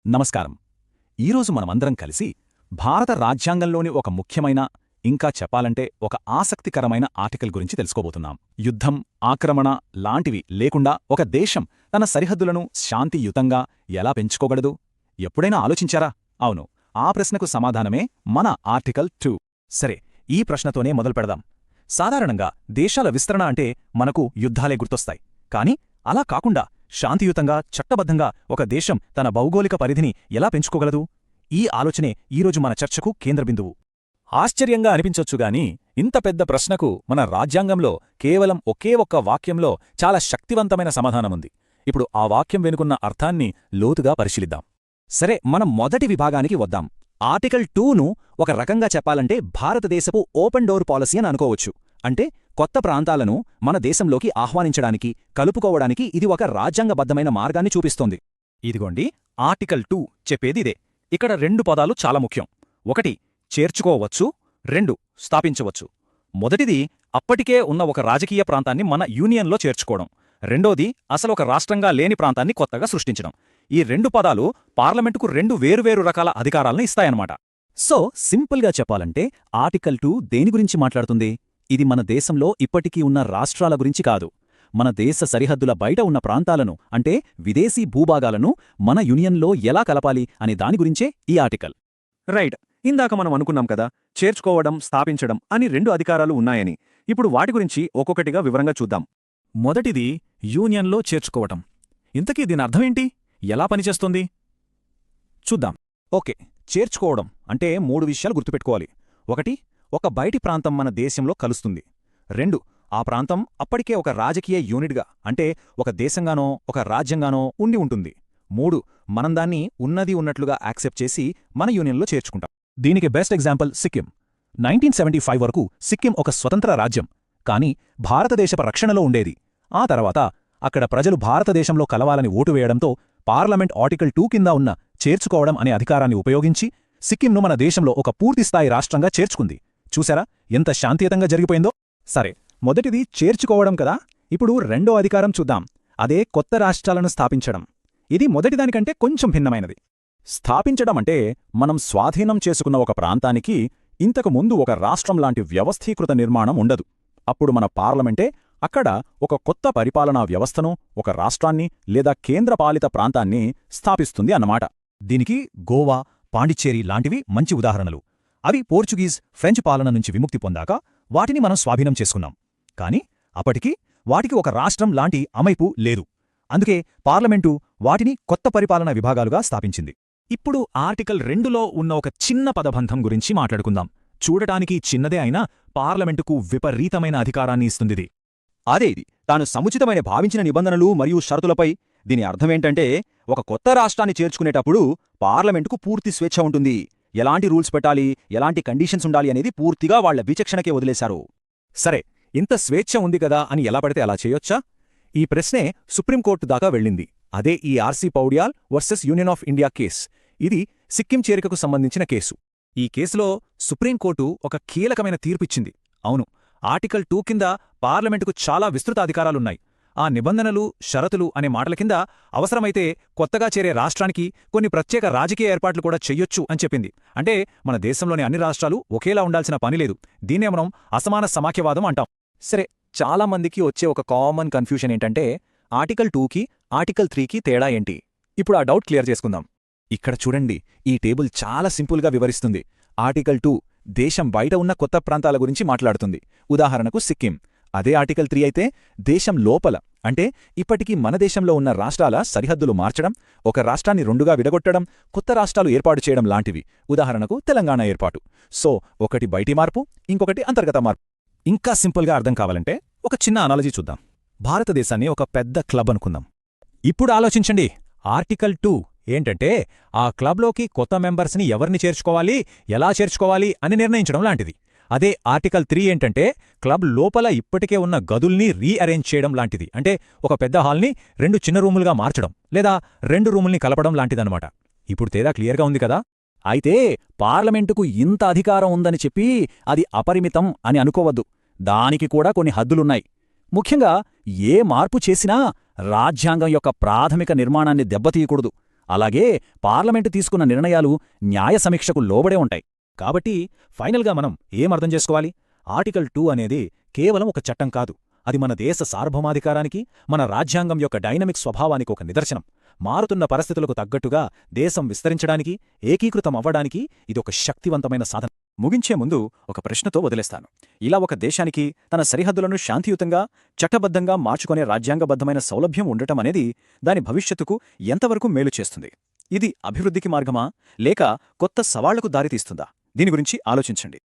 నమస్కారం. ఈరోజు మనమందరం కలిసి భారత రాజ్యాంగంలోని ఒక ముఖ్యమైన, ఇంకా చెప్పాలంటే ఒక ఆసక్తికరమైన ఆర్టికల్ గురించి తెలుసుకోబోతున్నాం. యుద్ధం, ఆక్రమణ లాంటివి లేకుండా ఒక దేశం తన సరిహద్దులను శాంతియుతంగా ఎలా పెంచుకోగలదు? ఎప్పుడైనా ఆలోచించారా? అవును, ఆ ప్రశ్నకు సమాధానమే మన ఆర్టికల్ 2. సరే, ఈ ప్రశ్నతోనే మొదలుపెడదాం. సాధారణంగా దేశాల విస్తరణ అంటే మనకు యుద్ధాలే గుర్తొస్తాయి. కాని అలా కాకుండా శాంతియుతంగా, చట్టబద్ధంగా ఒక దేశం తన భౌగోళిక పరిధిని ఎలా పెంచుకోగలదు? ఈ ఆలోచనే ఈరోజు మన చర్చకు కేంద్రబిందువు. ఆశ్చర్యంగా అనిపించొచ్చుగాని ఇంత పెద్ద ప్రశ్నకు మన రాజ్యాంగంలో కేవలం ఒకే ఒక్క వాక్యంలో చాలా శక్తివంతమైన సమాధానముంది. ఇప్పుడు ఆ వాక్యం వెనుకున్న అర్థాన్ని లోతుగా పరిశీలిద్దాం. సరే, మనం మొదటి విభాగానికి వద్దాం. ఆర్టికల్ 2ను ఒక రకంగా చెప్పాలంటే భారతదేశపు ఓపెన్ డోర్ పాలసీ అని అనుకోవచ్చు. అంటే కొత్త ప్రాంతాలను మన దేశంలోకి ఆహ్వానించడానికి, కలుపుకోవడానికి ఇది ఒక రాజ్యాంగబద్ధమైన మార్గాన్ని చూపిస్తోంది. ఇదిగోండి, ఆర్టికల్ 2 చెప్పేదిదే. ఇక్కడ 2 పదాలు చాలా ముఖ్యం. 1 చేర్చుకోవచ్చు, 2 స్థాపించవచ్చు. మొదటిది అప్పటికే ఉన్న ఒక రాజకీయ ప్రాంతాన్ని మన యూనియన్లో చేర్చుకోవడం. రెండోది అసలొక రాష్ట్రంగా లేని ప్రాంతాన్ని కొత్తగా సృష్టించడం. ఈ 2 పదాలు పార్లమెంటుకు 2 వేరువేరు రకాల అధికారాలను ఇస్తాయన్నమాట. సో సింపుల్గా చెప్పాలంటే ఆర్టికల్ 2 దేని గురించి మాట్లాడుతుంది? ఇది మన దేశంలో ఇప్పటికీ ఉన్న రాష్ట్రాల గురించి కాదు. మన దేశ సరిహద్దుల బయట ఉన్న ప్రాంతాలను, అంటే విదేశీ భూభాగాలను మన యూనియన్లో ఎలా కలపాలి అనే దాని గురించే ఈ ఆర్టికల్. రైట్, ఇందాక మనం అనుకున్నాం కదా, చేర్చుకోవడం, స్థాపించడం అని 2 అధికారాలు ఉన్నాయని. ఇప్పుడు వాటి గురించి ఒక్కొక్కటిగా వివరంగా చూద్దాం. మొదటిది యూనియన్లో చేర్చుకోవటం. ఇంతకీ దీని అర్థమేంటి? ఎలా పనిచేస్తుంది? చూద్దాం. ఓకే, చేర్చుకోవడం అంటే 3 విషయాలు గుర్తుపెట్టుకోవాలి. 1, ఒక బయటి ప్రాంతం మన దేశంలో కలుస్తుంది. 2, ఆ ప్రాంతం అప్పటికే ఒక రాజకీయ యూనిట్గా, అంటే ఒక దేశంగానో ఒక రాజ్యంగానో ఉండి ఉంటుంది. 3, మనం దాన్ని ఉన్నది ఉన్నట్లుగా యాక్సెప్ట్ చేసి మన యూనియన్లో చేర్చుకుంటాం. దీనికి బెస్ట్ ఎగ్జాంపుల్ సిక్కిం. 1975 వరకు సిక్కిం ఒక స్వతంత్ర రాజ్యం, కానీ భారతదేశపు రక్షణలో ఉండేది. ఆ తర్వాత అక్కడ ప్రజలు భారతదేశంలో కలవాలని ఓటు వేయడంతో పార్లమెంట్ ఆర్టికల్ 2 కింద ఉన్న చేర్చుకోవడం అనే అధికారాన్ని ఉపయోగించి సిక్కింను మన దేశంలో ఒక పూర్తిస్థాయి రాష్ట్రంగా చేర్చుకుంది. చూసారా ఎంత శాంతియుతంగా జరిగిపోయిందో? సరే, మొదటిది చేర్చుకోవడం కదా. ఇప్పుడు రెండో అధికారం చూద్దాం. అదే కొత్త రాష్ట్రాలను స్థాపించడం. ఇది మొదటిదానికంటే కొంచెం భిన్నమైనది. స్థాపించడం అంటే మనం స్వాధీనం చేసుకున్న ఒక ప్రాంతానికి ఇంతకు ముందు ఒక రాష్ట్రం లాంటి వ్యవస్థీకృత నిర్మాణం ఉండదు. అప్పుడు మన పార్లమెంటే అక్కడ ఒక కొత్త పరిపాలనా వ్యవస్థను, ఒక రాష్ట్రాన్ని లేదా కేంద్రపాలిత ప్రాంతాన్ని స్థాపిస్తుంది అన్నమాట. దీనికి గోవా, పాండిచ్చేరి లాంటివి మంచి ఉదాహరణలు. అవి పోర్చుగీస్, ఫ్రెంచ్ పాలన నుంచి విముక్తి పొందాక వాటిని మనం స్వాధీనం చేసుకున్నాం. కాని అప్పటికి వాటికి ఒక రాష్ట్రం లాంటి అమైపు లేదు. అందుకే పార్లమెంటు వాటిని కొత్త పరిపాలనా విభాగాలుగా స్థాపించింది. ఇప్పుడు ఆర్టికల్ 2లో ఉన్న ఒక చిన్న పదబంధం గురించి మాట్లాడుకుందాం. చూడటానికి చిన్నదే అయినా పార్లమెంటుకు విపరీతమైన అధికారాన్ని ఇస్తుందిది. అదే ఇది, తాను సముచితమైన భావించిన నిబంధనలు మరియు షరతులపై. దీని అర్థమేంటంటే ఒక కొత్త రాష్ట్రాన్ని చేర్చుకునేటప్పుడు పార్లమెంటుకు పూర్తి స్వేచ్ఛ ఉంటుంది. ఎలాంటి రూల్స్ పెట్టాలి, ఎలాంటి కండిషన్స్ ఉండాలి అనేది పూర్తిగా వాళ్ల విచక్షణకే వదిలేశారు. సరే, ఇంత స్వేచ్ఛ ఉంది కదా అని ఎలా పడితే అలా చేయొచ్చా? ఈ ప్రశ్నే సుప్రీంకోర్టు దాకా వెళ్ళింది. అదే ఈ RC Poudyal versus Union of India case. ఇది సిక్కిం చేరికకు సంబంధించిన కేసు. ఈ కేసులో సుప్రీంకోర్టు ఒక కీలకమైన తీర్పిచ్చింది. అవును, ఆర్టికల్ 2 కింద పార్లమెంటుకు చాలా విస్తృత అధికారాలున్నాయి. ఆ నిబంధనలు, షరతులు అనే మాటల కింద అవసరమైతే కొత్తగా చేరే రాష్ట్రానికి కొన్ని ప్రత్యేక రాజకీయ ఏర్పాట్లు కూడా చెయ్యొచ్చు అని చెప్పింది. అంటే మన దేశంలోని అన్ని రాష్ట్రాలు ఒకేలా ఉండాల్సిన పనిలేదు. దీన్నే మనం అసమాన సమాఖ్యవాదం అంటాం. సరే, చాలామందికి వచ్చే ఒక కామన్ కన్ఫ్యూషన్ ఏంటంటే ఆర్టికల్ 2కి, ఆర్టికల్ 3కి తేడా ఏంటి? ఇప్పుడు ఆ డౌట్ క్లియర్ చేసుకుందాం. ఇక్కడ చూడండి, ఈ టేబుల్ చాలా సింపుల్గా వివరిస్తుంది. ఆర్టికల్ 2 దేశం బయట ఉన్న కొత్త ప్రాంతాల గురించి మాట్లాడుతుంది. ఉదాహరణకు సిక్కిం. అదే ఆర్టికల్ 3 అయితే దేశం లోపల, అంటే ఇప్పటికీ మన దేశంలో ఉన్న రాష్ట్రాల సరిహద్దులు మార్చడం, ఒక రాష్ట్రాన్ని 2గా విడగొట్టడం, కొత్త రాష్ట్రాలు ఏర్పాటు చేయడం లాంటివి. ఉదాహరణకు తెలంగాణ ఏర్పాటు. సో ఒకటి బయటి మార్పు, ఇంకొకటి అంతర్గత మార్పు. ఇంకా సింపుల్గా అర్థం కావాలంటే ఒక చిన్న అనాలజీ చూద్దాం. భారతదేశాన్ని ఒక పెద్ద క్లబ్ అనుకుందాం. ఇప్పుడు ఆలోచించండి, ఆర్టికల్ 2 ఏంటంటే ఆ క్లబ్లోకి కొత్త మెంబర్స్ని ఎవరిని చేర్చుకోవాలి, ఎలా చేర్చుకోవాలి అని నిర్ణయించడం లాంటిది. అదే ఆర్టికల్ 3 ఏంటంటే క్లబ్ లోపల ఇప్పటికే ఉన్న గదుల్ని రీఅరేంజ్ చేయడం లాంటిది. అంటే ఒక పెద్ద హాల్ని 2 చిన్న రూములుగా మార్చడం, లేదా 2 రూముల్ని కలపడం లాంటిదన్నమాట. ఇప్పుడు తేడా క్లియర్గా ఉంది కదా? అయితే పార్లమెంటుకు ఇంత అధికారం ఉందని చెప్పి అది అపరిమితం అని అనుకోవద్దు. దానికి కూడా కొన్ని హద్దులున్నాయి. ముఖ్యంగా ఏ మార్పు చేసినా రాజ్యాంగం యొక్క ప్రాథమిక నిర్మాణాన్ని దెబ్బతీయకూడదు. అలాగే పార్లమెంటు తీసుకున్న నిర్ణయాలు న్యాయ సమీక్షకు లోబడే ఉంటాయి. కాబట్టి ఫైనల్గా మనం ఏమర్థం చేసుకోవాలి? ఆర్టికల్ 2 అనేది కేవలం ఒక చట్టం కాదు. అది మన దేశ సార్వభౌమాధికారానికి, మన రాజ్యాంగం యొక్క డైనమిక్ స్వభావానికి ఒక నిదర్శనం. మారుతున్న పరిస్థితులకు తగ్గట్టుగా దేశం విస్తరించడానికి, ఏకీకృతమవ్వడానికి ఇదొక శక్తివంతమైన సాధన. ముగించే ముందు ఒక ప్రశ్నతో వదిలేస్తాను. ఇలా ఒక దేశానికి తన సరిహద్దులను శాంతియుతంగా, చట్టబద్ధంగా మార్చుకునే రాజ్యాంగబద్ధమైన సౌలభ్యం ఉండటం అనేది దాని భవిష్యత్తుకు ఎంతవరకు మేలు చేస్తుంది? ఇది అభివృద్ధికి మార్గమా, లేక కొత్త సవాళ్లకు దారితీస్తుందా? దీని గురించి ఆలోచించండి.